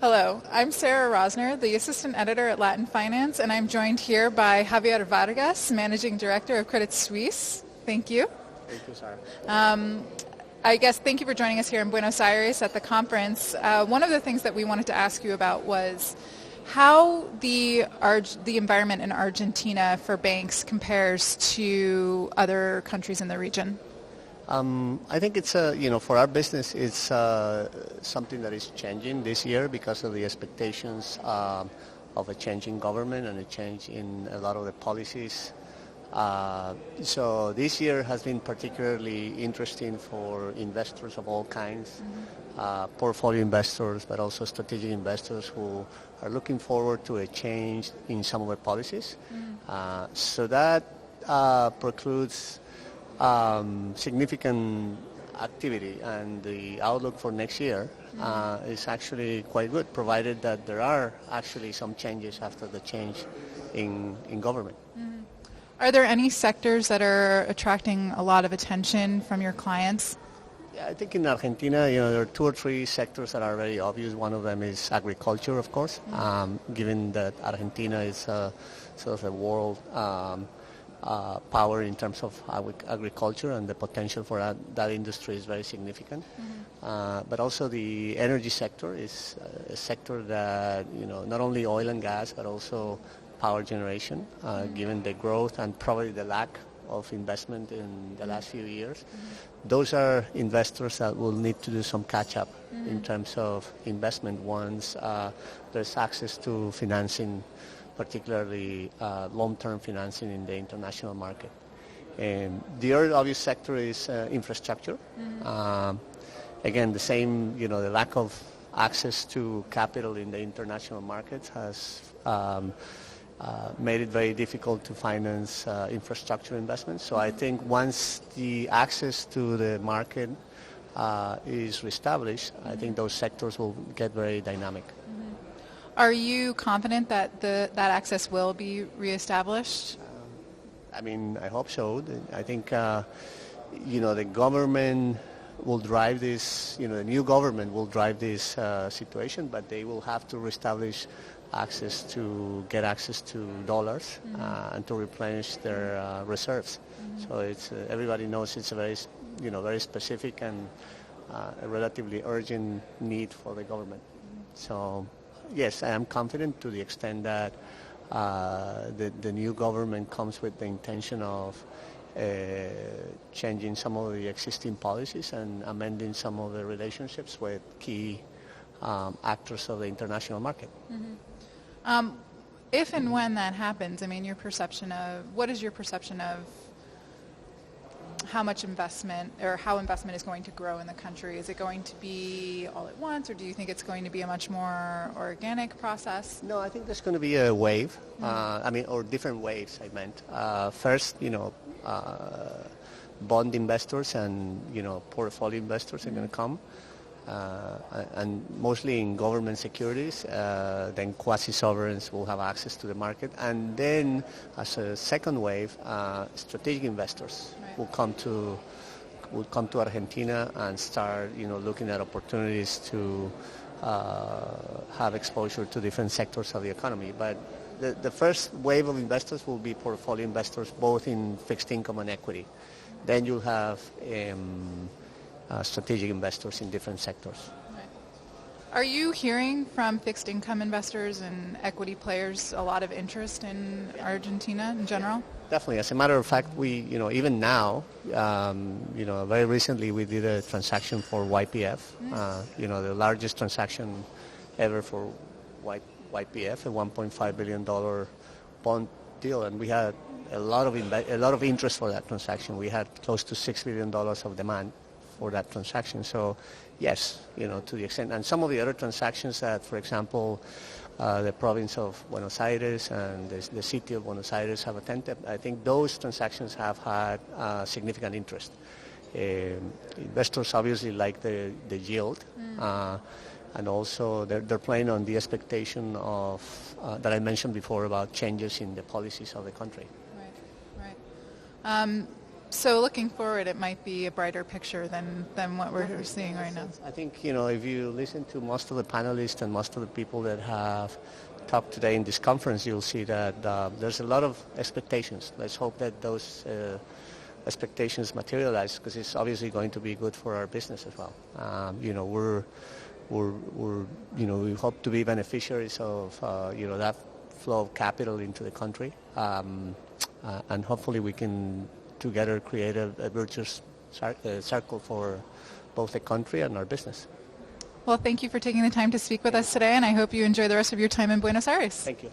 Hello, I'm Sarah Rosner, the Assistant Editor at Latin Finance, and I'm joined here by Javier Vargas, Managing Director of Credit Suisse. Thank you. Thank you, Sarah. Thank you for joining us here in Buenos Aires at the conference. One of the things that we wanted to ask you about was how the environment in Argentina for banks compares to other countries in the region. I think it's for our business, it's something that is changing this year because of the expectations of a changing government and a change in a lot of the policies. So this year has been particularly interesting for investors of all kinds, portfolio investors, but also strategic investors who are looking forward to a change in some of the policies. So that precludes significant activity, and the outlook for next year is actually quite good, provided that there are actually some changes after the change in government. Are there any sectors that are attracting a lot of attention from your clients? Yeah, I think in Argentina, there are two or three sectors that are very obvious. One of them is agriculture, of course, given that Argentina is sort of a world power in terms of agriculture, and the potential for that industry is very significant. But also the energy sector is a sector that, not only oil and gas, but also power generation, given the growth and probably the lack of investment in the last few years. Those are investors that will need to do some catch-up in terms of investment once there's access to financing, particularly long-term financing in the international market. And the other obvious sector is infrastructure. Again, the same, the lack of access to capital in the international markets has made it very difficult to finance infrastructure investments. So I think once the access to the market is reestablished, I think those sectors will get very dynamic. Are you confident that that access will be reestablished? I hope so. I think, the government will drive this, the new government will drive this situation, but they will have to reestablish get access to dollars and to replenish their reserves. So it's everybody knows it's a very, very specific and a relatively urgent need for the government. So yes, I am confident to the extent that the new government comes with the intention of changing some of the existing policies and amending some of the relationships with key actors of the international market. If and when that happens, what is your perception of how much investment or how investment is going to grow in the country? Is it going to be all at once, or do you think it's going to be a much more organic process? No, I think there's going to be a wave, or different waves, I meant. First, bond investors and, portfolio investors are going to come, and mostly in government securities. Then quasi-sovereigns will have access to the market. And then, as a second wave, strategic investors will come to Argentina and start, looking at opportunities to have exposure to different sectors of the economy. But the first wave of investors will be portfolio investors, both in fixed income and equity. Then you'll have strategic investors in different sectors. Are you hearing from fixed income investors and equity players a lot of interest in Argentina in general? Definitely. As a matter of fact, we, even now, very recently we did a transaction for YPF, the largest transaction ever for YPF, a $1.5 billion bond deal, and we had a lot of interest for that transaction. We had close to $6 billion of demand for that transaction. So yes, to the extent, and some of the other transactions that, for example, the province of Buenos Aires and the city of Buenos Aires have attended, I think those transactions have had significant interest. Investors obviously like the yield, and also they're playing on the expectation of that I mentioned before about changes in the policies of the country. Right. So looking forward, it might be a brighter picture than what we're seeing right now. I think, if you listen to most of the panelists and most of the people that have talked today in this conference, you'll see that there's a lot of expectations. Let's hope that those expectations materialize, because it's obviously going to be good for our business as well. We hope to be beneficiaries of that flow of capital into the country, and hopefully we can together create a virtuous circle for both the country and our business. Well, thank you for taking the time to speak with us today, and I hope you enjoy the rest of your time in Buenos Aires. Thank you.